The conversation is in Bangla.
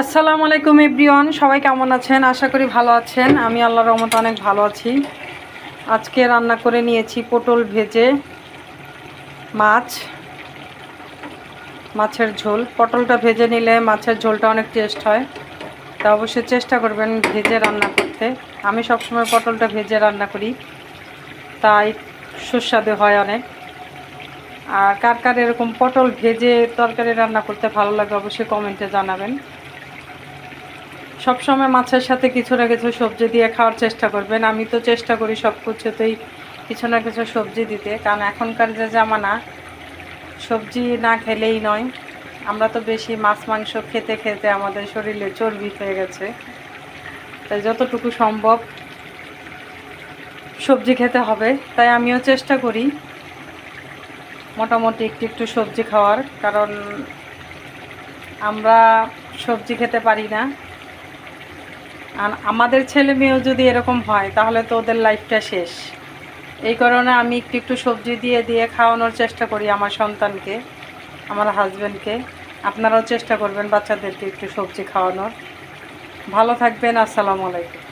আসসালামু আলাইকুম এভরিওয়ান, সবাই কেমন আছেন? আশা করি ভালো আছেন। আমি আল্লাহর রহমতে অনেক ভালো আছি। আজকে রান্না করে নিয়েছি পটল ভেজে মাছের ঝোল। পটলটা ভেজে নিলে মাছের ঝোলটা অনেক টেস্ট হয়, তা অবশ্যই চেষ্টা করবেন ভেজে রান্না করতে। আমি সবসময় পটলটা ভেজে রান্না করি, তাই সুস্বাদু হয় অনেক। আর কার কার এরকম পটল ভেজে তরকারি রান্না করতে ভালো লাগে অবশ্যই কমেন্টে জানাবেন। সবসময় মাছের সাথে কিছু না কিছু সবজি দিয়ে খাওয়ার চেষ্টা করবেন। আমি তো চেষ্টা করি সব কিছুতেই কিছু না কিছু সবজি দিতে, কারণ এখনকার যে জামানা, সবজি না খেলেই নয়। আমরা তো বেশি মাছ মাংস খেতে খেতে আমাদের শরীরে চর্বি হয়ে গেছে, তাই যতটুকু সম্ভব সবজি খেতে হবে। তাই আমিও চেষ্টা করি মোটামুটি একটু একটু সবজি খাওয়ার, কারণ আমরা সবজি খেতে পারি না। আর আমাদের ছেলে মেয়েও যদি এরকম হয় তাহলে তো ওদের লাইফটা শেষ। এই কারণে আমি একটু একটু সবজি দিয়ে দিয়ে খাওয়ানোর চেষ্টা করি আমার সন্তানকে, আমার হাজব্যান্ডকে। আপনারাও চেষ্টা করবেন বাচ্চাদেরকে একটু সবজি খাওয়ানোর। ভালো থাকবেন। আসসালামু আলাইকুম।